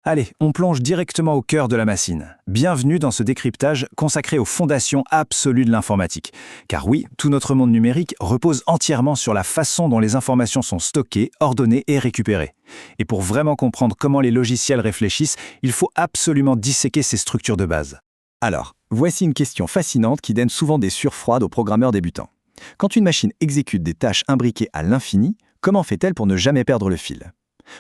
Allez, on plonge directement au cœur de la machine. Bienvenue dans ce décryptage consacré aux fondations absolues de l'informatique. Car oui, tout notre monde numérique repose entièrement sur la façon dont les informations sont stockées, ordonnées et récupérées. Et pour vraiment comprendre comment les logiciels réfléchissent, il faut absolument disséquer ces structures de base. Alors, voici une question fascinante qui donne souvent des sueurs froides aux programmeurs débutants. Quand une machine exécute des tâches imbriquées à l'infini, comment fait-elle pour ne jamais perdre le fil ?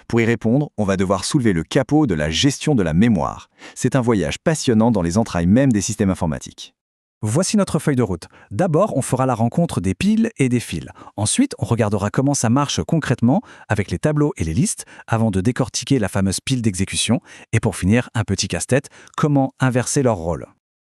Pour y répondre, on va devoir soulever le capot de la gestion de la mémoire. C'est un voyage passionnant dans les entrailles même des systèmes informatiques. Voici notre feuille de route. D'abord, on fera la rencontre des piles et des fils. Ensuite, on regardera comment ça marche concrètement avec les tableaux et les listes avant de décortiquer la fameuse pile d'exécution. Et pour finir, un petit casse-tête, comment inverser leur rôle.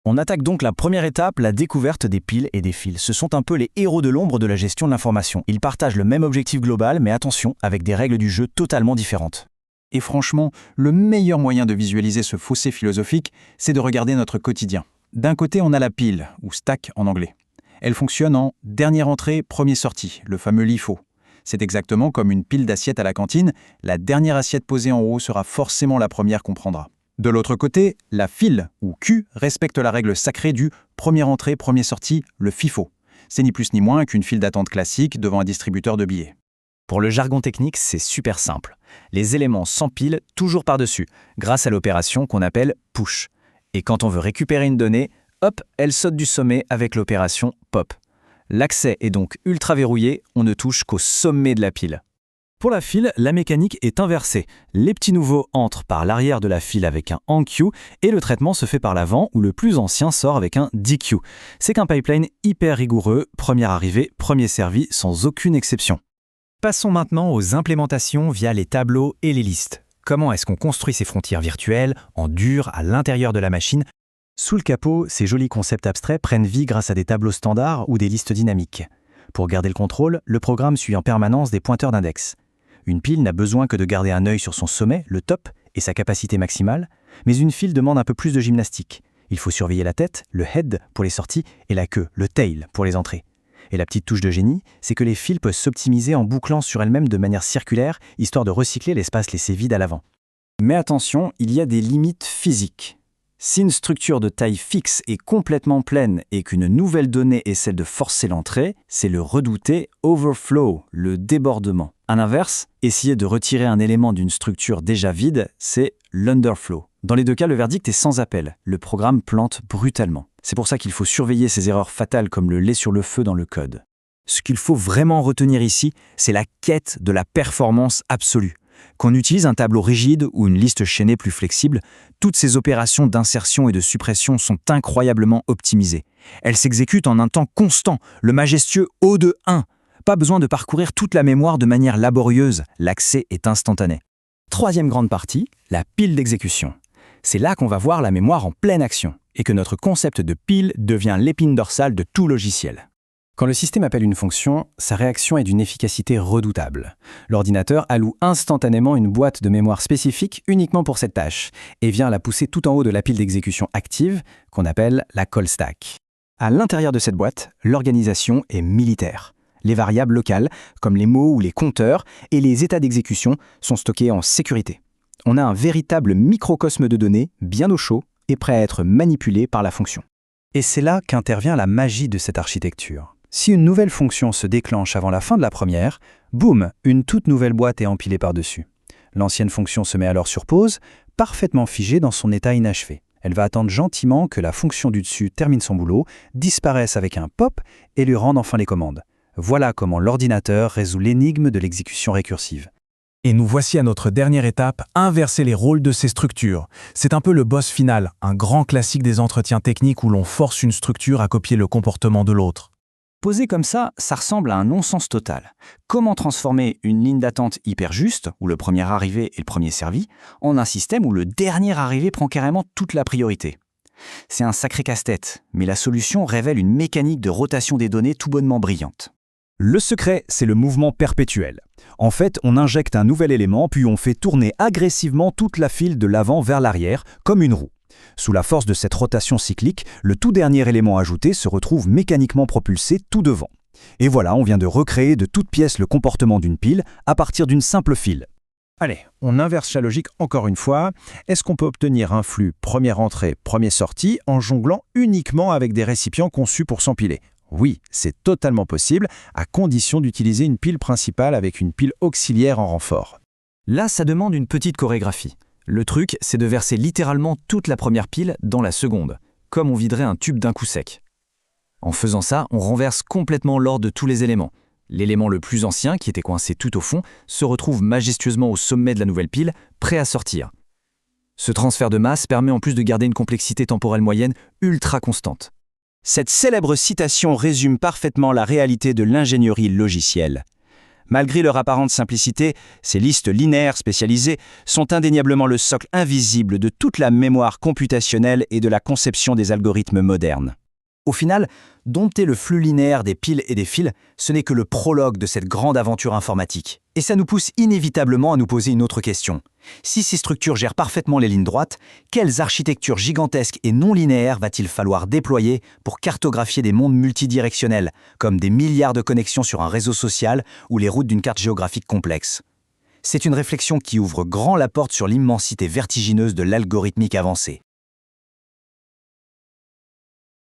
On attaque donc la première étape, la découverte des piles et des fils. Ce sont un peu les héros de l'ombre de la gestion de l'information. Ils partagent le même objectif global, mais attention, avec des règles du jeu totalement différentes. Et franchement, le meilleur moyen de visualiser ce fossé philosophique, c'est de regarder notre quotidien. D'un côté, on a la pile, ou stack en anglais. Elle fonctionne en dernière entrée, premier sortie, le fameux LIFO. C'est exactement comme une pile d'assiettes à la cantine, la dernière assiette posée en haut sera forcément la première qu'on prendra. De l'autre côté, la file, ou Q, respecte la règle sacrée du première entrée, premier sortie, le FIFO. C'est ni plus ni moins qu'une file d'attente classique devant un distributeur de billets. Pour le jargon technique, c'est super simple. Les éléments s'empilent toujours par-dessus, grâce à l'opération qu'on appelle push. Et quand on veut récupérer une donnée, hop, elle saute du sommet avec l'opération pop. L'accès est donc ultra verrouillé, on ne touche qu'au sommet de la pile. Pour la file, la mécanique est inversée. Les petits nouveaux entrent par l'arrière de la file avec un enqueue et le traitement se fait par l'avant où le plus ancien sort avec un dequeue. C'est qu'un pipeline hyper rigoureux, premier arrivé, premier servi, sans aucune exception. Passons maintenant aux implémentations via les tableaux et les listes. Comment est-ce qu'on construit ces frontières virtuelles, en dur, à l'intérieur de la machine ? Sous le capot, ces jolis concepts abstraits prennent vie grâce à des tableaux standards ou des listes dynamiques. Pour garder le contrôle, le programme suit en permanence des pointeurs d'index. Une pile n'a besoin que de garder un œil sur son sommet, le top, et sa capacité maximale, mais une file demande un peu plus de gymnastique. Il faut surveiller la tête, le head pour les sorties, et la queue, le tail pour les entrées. Et la petite touche de génie, c'est que les files peuvent s'optimiser en bouclant sur elles-mêmes de manière circulaire, histoire de recycler l'espace laissé vide à l'avant. Mais attention, il y a des limites physiques. Si une structure de taille fixe est complètement pleine et qu'une nouvelle donnée est celle de forcer l'entrée, c'est le redouté overflow, le débordement. À l'inverse, essayer de retirer un élément d'une structure déjà vide, c'est l'underflow. Dans les deux cas, le verdict est sans appel. Le programme plante brutalement. C'est pour ça qu'il faut surveiller ces erreurs fatales comme le lait sur le feu dans le code. Ce qu'il faut vraiment retenir ici, c'est la quête de la performance absolue. Qu'on utilise un tableau rigide ou une liste chaînée plus flexible, toutes ces opérations d'insertion et de suppression sont incroyablement optimisées. Elles s'exécutent en un temps constant, le majestueux O de 1. Pas besoin de parcourir toute la mémoire de manière laborieuse, l'accès est instantané. Troisième grande partie, la pile d'exécution. C'est là qu'on va voir la mémoire en pleine action et que notre concept de pile devient l'épine dorsale de tout logiciel. Quand le système appelle une fonction, sa réaction est d'une efficacité redoutable. L'ordinateur alloue instantanément une boîte de mémoire spécifique uniquement pour cette tâche et vient la pousser tout en haut de la pile d'exécution active qu'on appelle la call stack. À l'intérieur de cette boîte, l'organisation est militaire. Les variables locales, comme les mots ou les compteurs, et les états d'exécution sont stockés en sécurité. On a un véritable microcosme de données, bien au chaud et prêt à être manipulé par la fonction. Et c'est là qu'intervient la magie de cette architecture. Si une nouvelle fonction se déclenche avant la fin de la première, boum, une toute nouvelle boîte est empilée par-dessus. L'ancienne fonction se met alors sur pause, parfaitement figée dans son état inachevé. Elle va attendre gentiment que la fonction du dessus termine son boulot, disparaisse avec un pop et lui rende enfin les commandes. Voilà comment l'ordinateur résout l'énigme de l'exécution récursive. Et nous voici à notre dernière étape, inverser les rôles de ces structures. C'est un peu le boss final, un grand classique des entretiens techniques où l'on force une structure à copier le comportement de l'autre. Posé comme ça ressemble à un non-sens total. Comment transformer une ligne d'attente hyper juste, où le premier arrivé est le premier servi, en un système où le dernier arrivé prend carrément toute la priorité ? C'est un sacré casse-tête, mais la solution révèle une mécanique de rotation des données tout bonnement brillante. Le secret, c'est le mouvement perpétuel. En fait, on injecte un nouvel élément, puis on fait tourner agressivement toute la file de l'avant vers l'arrière, comme une roue. Sous la force de cette rotation cyclique, le tout dernier élément ajouté se retrouve mécaniquement propulsé tout devant. Et voilà, on vient de recréer de toutes pièces le comportement d'une pile à partir d'une simple file. Allez, on inverse la logique encore une fois. Est-ce qu'on peut obtenir un flux première entrée, première sortie en jonglant uniquement avec des récipients conçus pour s'empiler? Oui, c'est totalement possible, à condition d'utiliser une pile principale avec une pile auxiliaire en renfort. Là, ça demande une petite chorégraphie. Le truc, c'est de verser littéralement toute la première pile dans la seconde, comme on viderait un tube d'un coup sec. En faisant ça, on renverse complètement l'ordre de tous les éléments. L'élément le plus ancien, qui était coincé tout au fond, se retrouve majestueusement au sommet de la nouvelle pile, prêt à sortir. Ce transfert de masse permet en plus de garder une complexité temporelle moyenne ultra constante. Cette célèbre citation résume parfaitement la réalité de l'ingénierie logicielle. Malgré leur apparente simplicité, ces listes linéaires spécialisées sont indéniablement le socle invisible de toute la mémoire computationnelle et de la conception des algorithmes modernes. Au final, dompter le flux linéaire des piles et des fils, ce n'est que le prologue de cette grande aventure informatique. Et ça nous pousse inévitablement à nous poser une autre question. Si ces structures gèrent parfaitement les lignes droites, quelles architectures gigantesques et non linéaires va-t-il falloir déployer pour cartographier des mondes multidirectionnels, comme des milliards de connexions sur un réseau social ou les routes d'une carte géographique complexe? C'est une réflexion qui ouvre grand la porte sur l'immensité vertigineuse de l'algorithmique avancée.